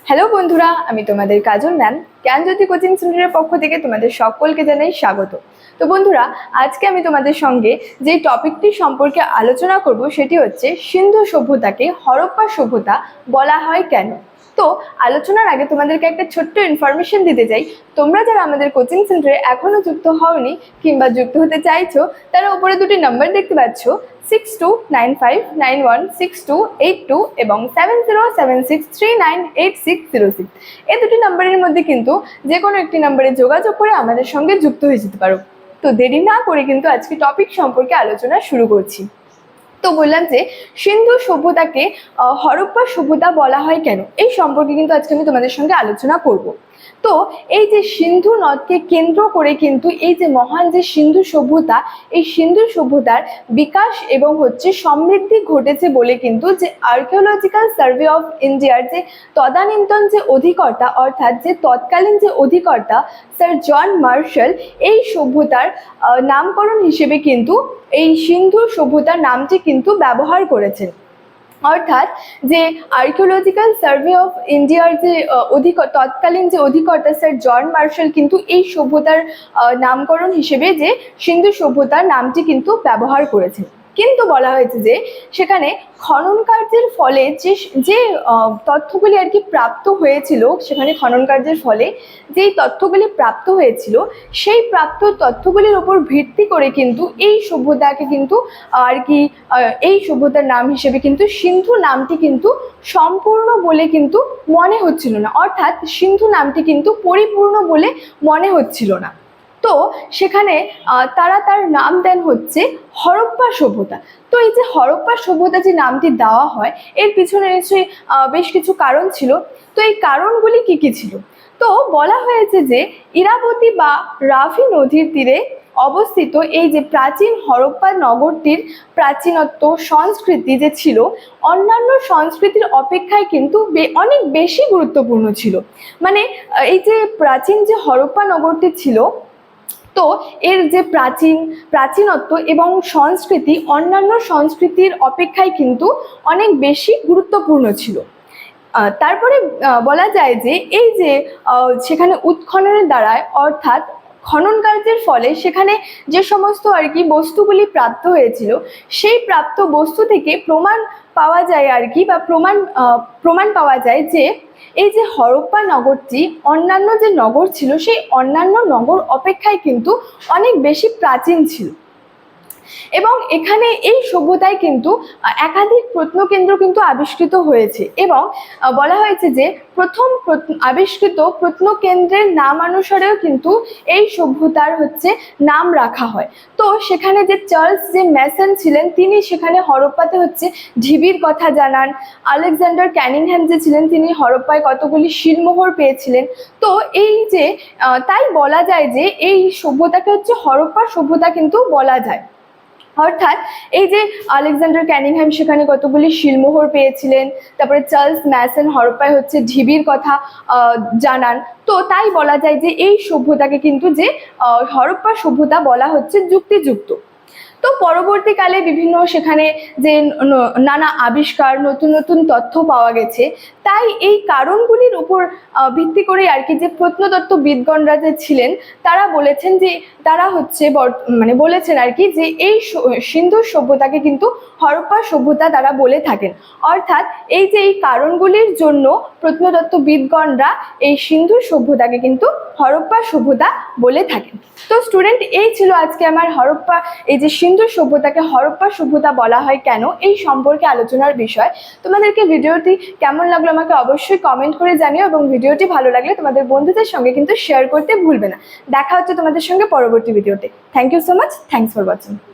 Hello বন্ধুরা, আমি তোমাদের কাজল ম্যাম জ্ঞানজ্যোতি কোচিং সেন্টারের পক্ষ থেকে তোমাদের সকলকে জানাই স্বাগত। তো বন্ধুরা, আজকে আমি তোমাদের সঙ্গে যে টপিকটি সম্পর্কে আলোচনা করব সেটি হচ্ছে সিন্ধু সভ্যতাকে হরপ্পা সভ্যতা বলা হয় কেন। তো আলোচনার আগে তোমাদেরকে একটা ছোট্ট ইনফরমেশন দিতে চাই। তোমরা যারা আমাদের কোচিং সেন্টারে এখনো যুক্ত হওনি কিংবা যুক্ত হতে চাইছো, তারা উপরে দুটি নাম্বার দেখতে পাচ্ছ, 6295916282 এবং 7076398606। এই দুটি নাম্বারের মধ্যে কিন্তু যে কোনো একটি নাম্বারে যোগাযোগ করে আমাদের সঙ্গে যুক্ত হয়ে যেতে পারো। তো দেরি না করে কিন্তু আজকে টপিক সম্পর্কে আলোচনা শুরু করছি। তো বললাম যে সিন্ধু সভ্যতাকে হরপ্পা সভ্যতা বলা হয় কেন, এই সম্পর্কে কিন্তু আজকে আমি তোমাদের সঙ্গে আলোচনা করব। তো এই যে সিন্ধু নদকে কেন্দ্র করে কিন্তু এই যে মহান যে সিন্ধু সভ্যতা, এই সিন্ধু সভ্যতার বিকাশ এবং সমৃদ্ধি ঘটেছে বলে কিন্তু যে আর্কিওলজিক্যাল সার্ভে অফ ইন্ডিয়ার যে তদানীন্তন যে অধিকর্তা, অর্থাৎ যে তৎকালীন যে অধিকর্তা স্যার জন মার্শাল, এই সভ্যতার নামকরণ হিসেবে কিন্তু এই সিন্ধু সভ্যতার নামটি কিন্তু ব্যবহার করেছেন। অর্থাৎ যে আর্কিওলজিক্যাল সার্ভে অফ ইন্ডিয়ার যে তৎকালীন যে অধিকর্তা স্যার জন মার্শাল কিন্তু এই সভ্যতার নামকরণ হিসেবে যে সিন্ধু সভ্যতার নামটি কিন্তু ব্যবহার করেছেন। কিন্তু বলা হয়েছে যে সেখানে খনন কার্যের ফলে যে তথ্যগুলি আর কি প্রাপ্ত হয়েছিল, সেখানে খনন কার্যের ফলে যেই তথ্যগুলি প্রাপ্ত হয়েছিল, সেই প্রাপ্ত তথ্যগুলির উপর ভিত্তি করে কিন্তু এই সভ্যতাকে কিন্তু আর কি এই সভ্যতার নাম হিসেবে কিন্তু সিন্ধু নামটি কিন্তু সম্পূর্ণ বলে কিন্তু মনে হচ্ছিল না, অর্থাৎ সিন্ধু নামটি কিন্তু পরিপূর্ণ বলে মনে হচ্ছিল না। তো সেখানে তারা তার নাম দেন হচ্ছে হরপ্পা সভ্যতা। তো এই যে হরপ্পা সভ্যতা যে নামটি দেওয়া হয়, এর পিছনে নিশ্চয়ই বেশ কিছু কারণ ছিল। তো এই কারণগুলি কি কি ছিল? তো বলা হয়েছে যে ইরাবতী বা রাভি নদীর তীরে অবস্থিত এই যে প্রাচীন হরপ্পা নগরটির প্রাচীনত্ব সংস্কৃতি যে ছিল অন্যান্য সংস্কৃতির অপেক্ষায় কিন্তু অনেক বেশি গুরুত্বপূর্ণ ছিল। মানে এই যে প্রাচীন যে হরপ্পা নগরটি ছিল, তো এর যে প্রাচীনত্ব এবং সংস্কৃতি অন্যান্য সংস্কৃতির অপেক্ষায় কিন্তু অনেক বেশি গুরুত্বপূর্ণ ছিল। তারপরে বলা যায় যে এই যে সেখানে উৎখননের দ্বারায়, অর্থাৎ খনন কার্যের ফলে সেখানে যে সমস্ত আর কি বস্তুগুলি প্রাপ্ত হয়েছিল, সেই প্রাপ্ত বস্তু থেকে প্রমাণ পাওয়া যায় আর কি, বা প্রমাণ পাওয়া যায় যে এই যে হরপ্পা নগরটি অন্যান্য যে নগর ছিল সেই অন্যান্য নগর অপেক্ষায় কিন্তু অনেক বেশি প্রাচীন ছিল। এবং এখানে এই সভ্যতায় কিন্তু একাধিক প্রত্নকেন্দ্র কিন্তু আবিষ্কৃত হয়েছে এবং বলা হয়েছে যে প্রথম আবিষ্কৃত প্রত্নকেন্দ্রের নামানুসারেও কিন্তু এই সভ্যতার নাম রাখা হয়। তো সেখানে যে চার্লস যে ম্যাসন ছিলেন, তিনি সেখানে হরপ্পাতে ঢিবির কথা জানান। আলেকজান্ডার ক্যানিংহ্যাম যে ছিলেন, তিনি হরপ্পায় কতগুলি শিলমোহর পেয়েছিলেন। তো এই যে তাই বলা যায় যে এই সভ্যতাকে হরপ্পা সভ্যতা কিন্তু বলা যায়। অর্থাৎ এই যে আলেকজান্ডার ক্যানিংহ্যাম সেখানে কতগুলি শিলমোহর পেয়েছিলেন, তারপরে চার্লস ম্যাসন হরপ্পায় ঢিবির কথা জানান। তো তাই বলা যায় যে এই সভ্যতাকে কিন্তু যে হরপ্পা সভ্যতা বলা যুক্তিযুক্ত। তো পরবর্তীকালে বিভিন্ন সেখানে যে নানা আবিষ্কার, নতুন নতুন তথ্য পাওয়া গেছে, তাই এই কারণগুলির উপর ভিত্তি করে আর কি যে প্রত্নতত্ত্ববিদগণরা যে ছিলেন, তারা বলেছেন যে তারা বলেছেন আর কি যে এই সিন্ধু সভ্যতাকে কিন্তু হরপ্পা সভ্যতা তারা বলে থাকেন। অর্থাৎ এই যে এই কারণগুলির জন্য প্রত্নতত্ত্ববিদগণরা এই সিন্ধু সভ্যতাকে কিন্তু হরপ্পা সভ্যতা বলে থাকেন। তো স্টুডেন্ট, এই ছিল আজকে আমার এই যে সিন্ধু সভ্যতাকে হরপ্পা সভ্যতা বলা হয় কেন, এই সম্পর্কে আলোচনার বিষয়। তোমাদেরকে ভিডিওটি কেমন লাগলো আমাকে অবশ্যই কমেন্ট করে জানিও এবং ভিডিওটি ভালো লাগলে তোমাদের বন্ধুদের সঙ্গে কিন্তু শেয়ার করতে ভুলবে না। দেখা হচ্ছে তোমাদের সঙ্গে পরবর্তী ভিডিওতে। Thank you so much. Thanks for watching.